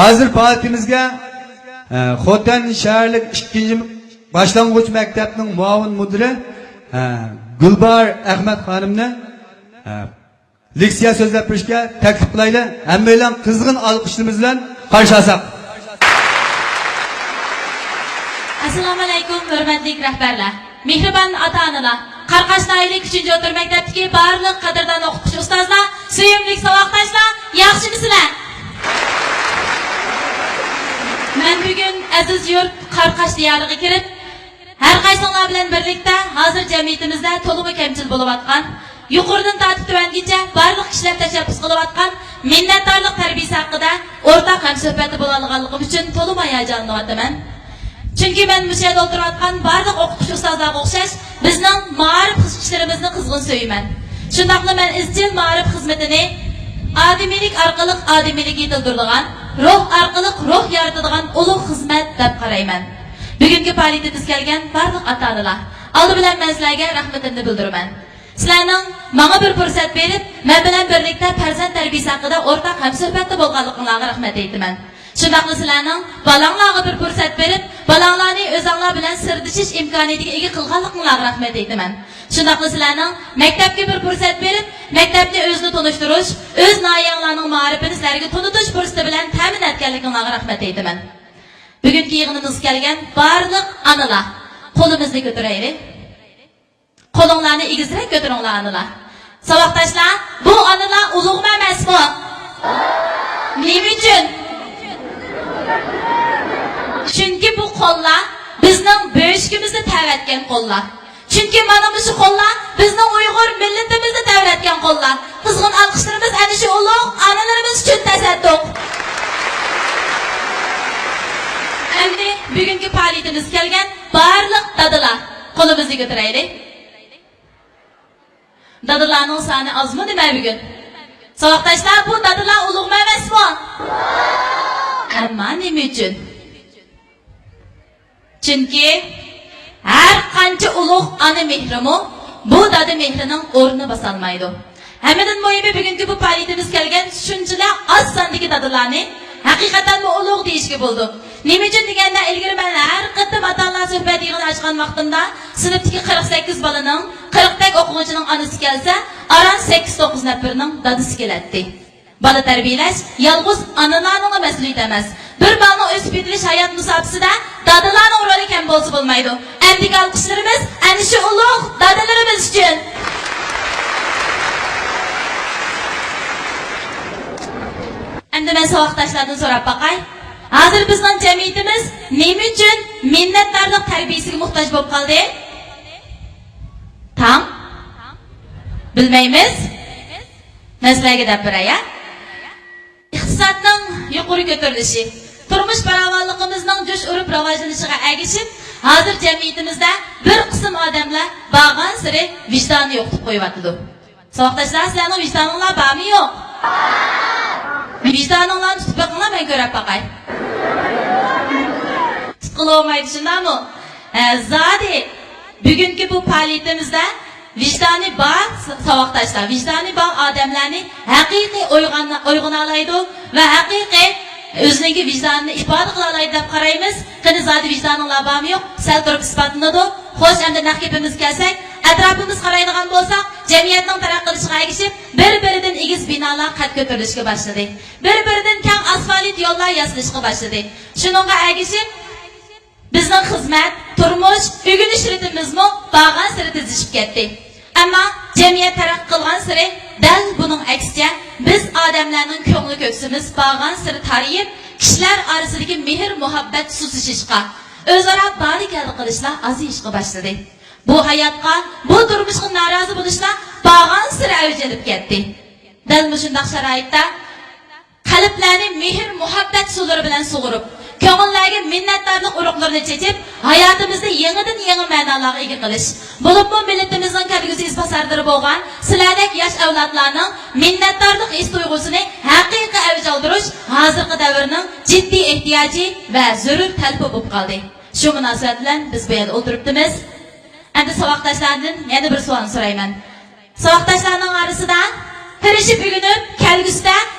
Hazır faaliyetimizga Xotan shaharlik 2-chi boshlang'ich maktabning muavin mudiri Gulbar Ahmad xonimni leksiya so'zlab berishga taklif qilaylik. Hammalar qizg'in olqishlarimiz bilan qarshi olsak. Assalomu alaykum hurmatli rahbarlar. Mehribon ota-onalar, Qarqashnaylik 3-chi o'rta maktabdagi barliq qadrdon o'qituvchi ustozlar, suyimli saboqdoshlar, yaxshimisizlar? Men bugun aziz yurt Qarqash diyoriga kirib, har qaysinglar bilan birlikda hozir jamiyatimizda to'liq kamchil bo'lib atgan, yuqoridan tortib tuvangacha barliq kishilar tashabbus qilib atgan minnatdorlik tarbiyasi haqida o'rtaq hamsuhbati bo'la olganligim uchun to'liq hayajonlanyapman. Chunki men bu yerda o'tirayotgan barliq o'qituvchi ustozlarga o'xshash bizning ma'rif ishlarimizni qizg'in so'yman. Shundaqla men izchil ma'rif xizmatini odimiylik orqali odimiylik yetildirilgan, ruh orqali ruh yaratadigan ulug' xizmat deb qarayman. Bugungi faoliyatimiz kelgan barliq ota-onalar, oldi bilan men sizlarga rahmatimni bildiraman. Sizlarning menga bir fursat berib, men bilan birlikda farzand tarbiyasi haqida o'rtaq hamsuhbatda bo'lganligingizga rahmat aytaman. Shundaqla sizlarning balanglarga bir fursat berib, balanglarni o'zinglar bilan sirdishish imkoniyatiga ega qilganligingizga rahmat aytaman. Shundaqla sizlarning maktabga bir fursat berib, maktabni o'zini tanishtirish, o'z noyanglarning ma'rifini sizlarga tanitish fursati bilan ta'min etganligingizga rahmat aytaman. Bugungi yig'inimizga kelgan barliq onalar, qo'limizni ko'taraylik. Qo'linglarni egizroq ko'taringlar onalar. Saboqdoshlar, bu onalar ulug'mi emasmi? Nima uchun? Chunki bu qo'llar bizning bo'shkimizni ta'vatgan qo'llar. Chunki mana bu qo'llar bizning Uyg'ur millatimizni ta'vatgan qo'llar. Qizg'in olqishlarimiz ana shu ulug' onalarimiz uchun tasadduq. Endi bugungi faoliyatimiz kelgan barliq dadalar, qo'limizni ko'taraylik. Dadalarning soni ozmi nima bugun? Saboqdoshlar, bu dadalar ulug'mi emasmi? Ammo nima uchun? Chunki har qancha ulug' ona mehrimi bu dada mehrining o'rnini bosolmaydi. Hammadan muhimi bugungi bu faoliyatimiz kelgan shunchalar oz sondagi dadalarni haqiqatan bu ulug' deyishga bo'ldi. Nima uchun deganda ilgari men har qatam ota-onalar suhbat yig'ini ochgan vaqtimda sinfdagi 48 bolaning 40 tak o'quvchining onasi kelsa, aran 8-9 nafarning dadasi keladi. Bola tarbiyalash yolg'iz onalarning mas'uliyati emas. Bir balani o'sib yetilish hayot musobaqasida dadalarning roli kam bo'lsa bo'lmaydi. Endi olqishlarimiz ana shu ulug' dadalarimiz uchun. Endi men saboqdoshlardan so'rab baqay. Hozir bizning jamiyatimiz nima uchun minnatdorlik tarbiyasiga muhtoj bo'lib qoldi? Tam bilmaymiz. Sizlarga deb beray. Iqtisodning yuqori ko'tarilishi, turmush farovonligimizning jo'sh urib rivojlanishiga ergishib, hozir jamiyatimizda bir qism odamlar bag'an siri vijdonni yo'qotib qo'yibdi. Saboqdoshlar, sizlarning vijdoninglar bormi yo'q? Vijdoninglarni tutib ben görüp bakay. Tutqulu olmaydı şundanmı? Zadi bugünkü bu faaliyetimizde vicdani bağ savaqdaşlar, vicdani bağ adamlarni haqiqiy uyg'unalaydi ve haqiqiy özününki vicdanını ifade kılalaydı deb qaraymiz. Qani zodi vicdanlar bormi yo'q? Sal turib isbotlanadi. Xo'sh, endi naqibimiz kelsak, atrofimiz qaraydigan bo'lsak, jamiyatning taraqqiy qilishiga ergishib, bir-biridan egiz binolar qad ko'tarilishga boshladi. Bir-biridan keng asfalt yo'llar yasalishga boshladi. Shuningga ergishib, bizning xizmat, turmush, o'rganish ritmimizmi bag'an siri tezishib ketdi. Ammo jamiyat taraqqiy qilgan siri dal buning aksiga biz odamlarning ko'ngli ko'ksimiz bag'an siri tariyib, kishilar orasidagi mehr muhabbat susishishga, o'zaro bari-keldi qilishlar aziyishga boshladi. Bu hayotga, bu turmushga norozi bo'lishlar bag'an siri avjlanib ketdi. Dal shunday sharoitda qalblarni mehr muhabbat suvlari bilan sug'urib, ko'ngillarga minnatdorlik urug'larini chechib, hayotimizda yangidan yangi ma'nolarga ega qilish. Bo'libmi millatimizning kelgusi izbosardiri bo'lgan sizlardek yosh avlodlarning minnatdorlik his tuyg'usini haqiqiy avj oldirish hozirgi davrning jiddiy ehtiyoji va zarur talabi bo'lib qoldi. Shu munosabat bilan biz bu yerda o'tiribmiz. Endi saboqdoshlardan yana bir savol so'rayman. Saboqdoshlarning orasida tirishib ugunib kelgusida